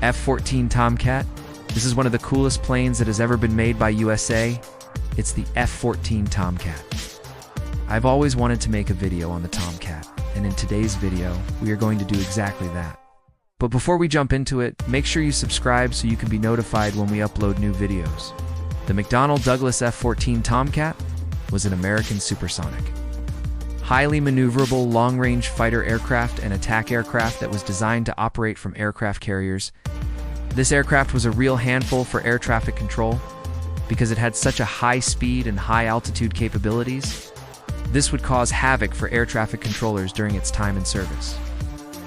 F-14 Tomcat. This is one of the coolest planes that has ever been made by USA. It's the F-14 Tomcat. I've always wanted to make a video on the Tomcat, and in today's video, we are going to do exactly that. But before we jump into it, make sure you subscribe so you can be notified when we upload new videos. The McDonnell Douglas F-14 Tomcat was an American supersonic, highly maneuverable long-range fighter aircraft and attack aircraft that was designed to operate from aircraft carriers. This aircraft was a real handful for air traffic control because it had such a high speed and high altitude capabilities. This would cause havoc for air traffic controllers during its time in service.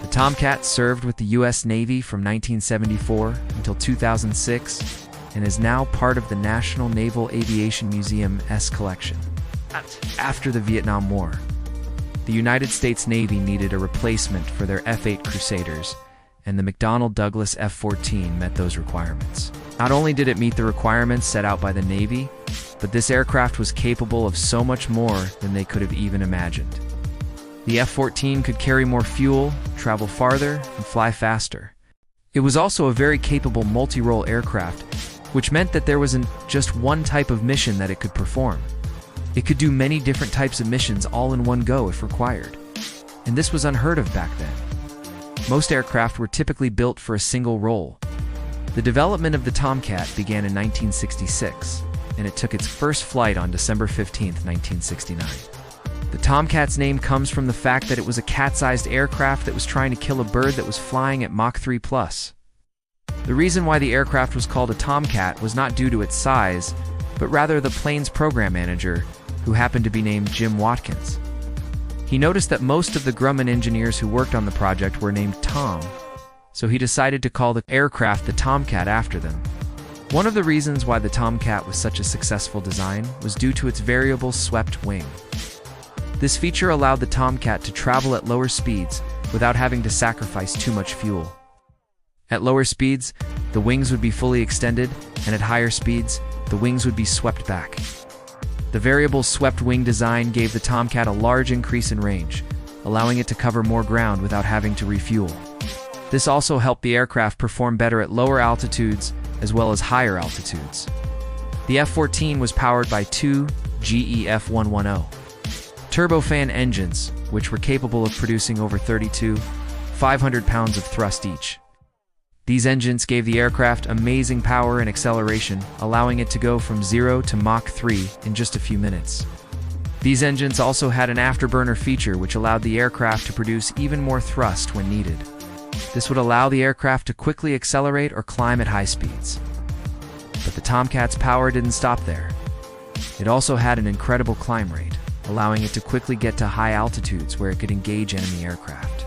The Tomcat served with the U.S. Navy from 1974 until 2006 and is now part of the National Naval Aviation Museum's collection. After the Vietnam War, the United States Navy needed a replacement for their F-8 Crusaders, and the McDonnell Douglas F-14 met those requirements. Not only did it meet the requirements set out by the Navy, but this aircraft was capable of so much more than they could have even imagined. The F-14 could carry more fuel, travel farther, and fly faster. It was also a very capable multi-role aircraft, which meant that there wasn't just one type of mission that it could perform. It could do many different types of missions all in one go if required. And this was unheard of back then. Most aircraft were typically built for a single role. The development of the Tomcat began in 1966, and it took its first flight on December 15, 1969. The Tomcat's name comes from the fact that it was a cat-sized aircraft that was trying to kill a bird that was flying at Mach 3+. The reason why the aircraft was called a Tomcat was not due to its size, but rather the plane's program manager, who happened to be named Jim Watkins. He noticed that most of the Grumman engineers who worked on the project were named Tom, so he decided to call the aircraft the Tomcat after them. One of the reasons why the Tomcat was such a successful design was due to its variable swept wing. This feature allowed the Tomcat to travel at lower speeds without having to sacrifice too much fuel. At lower speeds, the wings would be fully extended, and at higher speeds, the wings would be swept back. The variable swept wing design gave the Tomcat a large increase in range, allowing it to cover more ground without having to refuel. This also helped the aircraft perform better at lower altitudes as well as higher altitudes. The F-14 was powered by two GE F110 turbofan engines, which were capable of producing over 500 pounds of thrust each. These engines gave the aircraft amazing power and acceleration, allowing it to go from 0 to Mach 3 in just a few minutes. These engines also had an afterburner feature which allowed the aircraft to produce even more thrust when needed. This would allow the aircraft to quickly accelerate or climb at high speeds. But the Tomcat's power didn't stop there. It also had an incredible climb rate, allowing it to quickly get to high altitudes where it could engage enemy aircraft.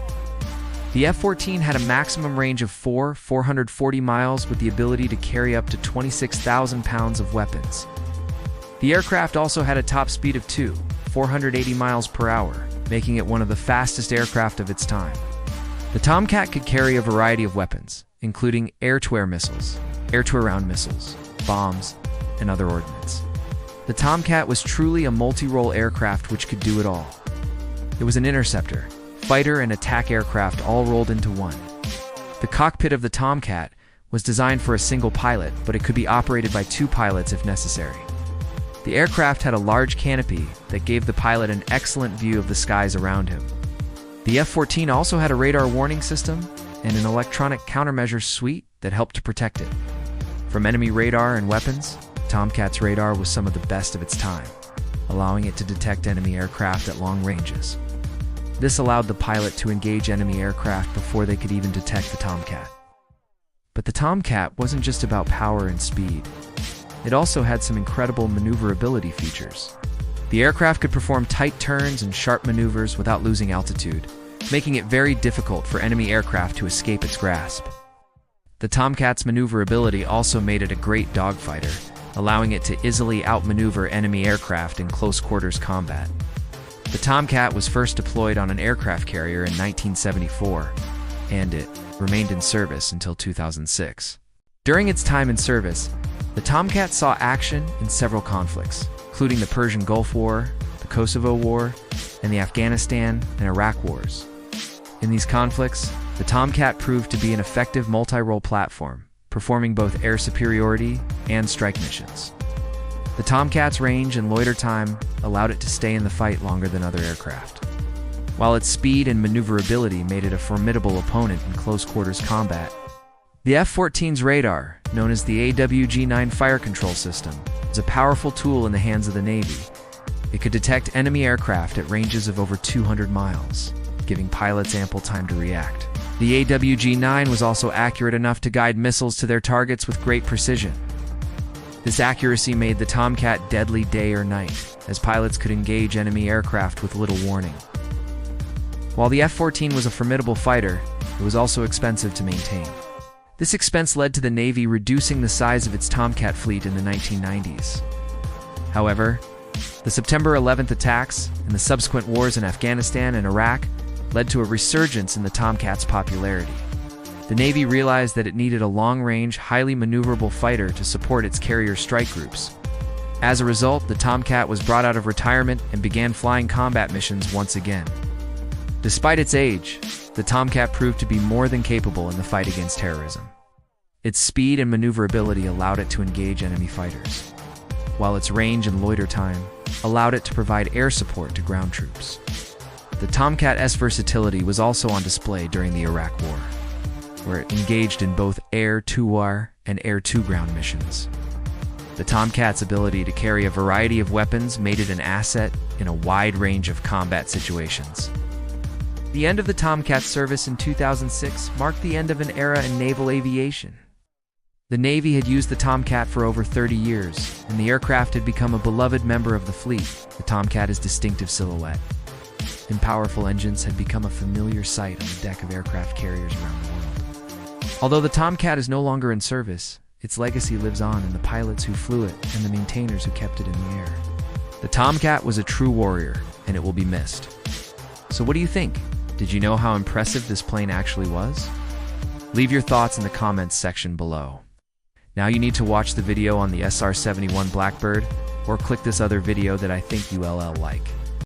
The F-14 had a maximum range of 440 miles with the ability to carry up to 26,000 pounds of weapons. The aircraft also had a top speed of 480 miles per hour, making it one of the fastest aircraft of its time. The Tomcat could carry a variety of weapons, including air-to-air missiles, air-to-around missiles, bombs, and other ordnance. The Tomcat was truly a multi-role aircraft which could do it all. It was an interceptor, fighter, and attack aircraft all rolled into one. The cockpit of the Tomcat was designed for a single pilot, but it could be operated by two pilots if necessary. The aircraft had a large canopy that gave the pilot an excellent view of the skies around him. The F-14 also had a radar warning system and an electronic countermeasures suite that helped to protect it. From enemy radar and weapons, Tomcat's radar was some of the best of its time, allowing it to detect enemy aircraft at long ranges. This allowed the pilot to engage enemy aircraft before they could even detect the Tomcat. But the Tomcat wasn't just about power and speed. It also had some incredible maneuverability features. The aircraft could perform tight turns and sharp maneuvers without losing altitude, making it very difficult for enemy aircraft to escape its grasp. The Tomcat's maneuverability also made it a great dogfighter, allowing it to easily outmaneuver enemy aircraft in close-quarters combat. The Tomcat was first deployed on an aircraft carrier in 1974, and it remained in service until 2006. During its time in service, the Tomcat saw action in several conflicts, including the Persian Gulf War, the Kosovo War, and the Afghanistan and Iraq Wars. In these conflicts, The Tomcat proved to be an effective multi-role platform, performing both air superiority and strike missions. The Tomcat's range and loiter time allowed it to stay in the fight longer than other aircraft, while its speed and maneuverability made it a formidable opponent in close-quarters combat. The F-14's radar, known as the AWG-9 Fire Control System, is a powerful tool in the hands of the Navy. It could detect enemy aircraft at ranges of over 200 miles, giving pilots ample time to react. The AWG-9 was also accurate enough to guide missiles to their targets with great precision. This accuracy made the Tomcat deadly day or night, as pilots could engage enemy aircraft with little warning. While the F-14 was a formidable fighter, it was also expensive to maintain. This expense led to the Navy reducing the size of its Tomcat fleet in the 1990s. However, the September 11th attacks and the subsequent wars in Afghanistan and Iraq led to a resurgence in the Tomcat's popularity. The Navy realized that it needed a long-range, highly maneuverable fighter to support its carrier strike groups. As a result, the Tomcat was brought out of retirement and began flying combat missions once again. Despite its age, the Tomcat proved to be more than capable in the fight against terrorism. Its speed and maneuverability allowed it to engage enemy fighters, while its range and loiter time allowed it to provide air support to ground troops. The Tomcat's versatility was also on display during the Iraq War, where it engaged in both air-to-air and air-to-ground missions. The Tomcat's ability to carry a variety of weapons made it an asset in a wide range of combat situations. The end of the Tomcat's service in 2006 marked the end of an era in naval aviation. The Navy had used the Tomcat for over 30 years, and the aircraft had become a beloved member of the fleet. The Tomcat's distinctive silhouette and powerful engines had become a familiar sight on the deck of aircraft carriers around the world. Although the Tomcat is no longer in service, its legacy lives on in the pilots who flew it and the maintainers who kept it in the air. The Tomcat was a true warrior, and it will be missed. So what do you think? Did you know how impressive this plane actually was? Leave your thoughts in the comments section below. Now you need to watch the video on the SR-71 Blackbird, or click this other video that I think you'll like.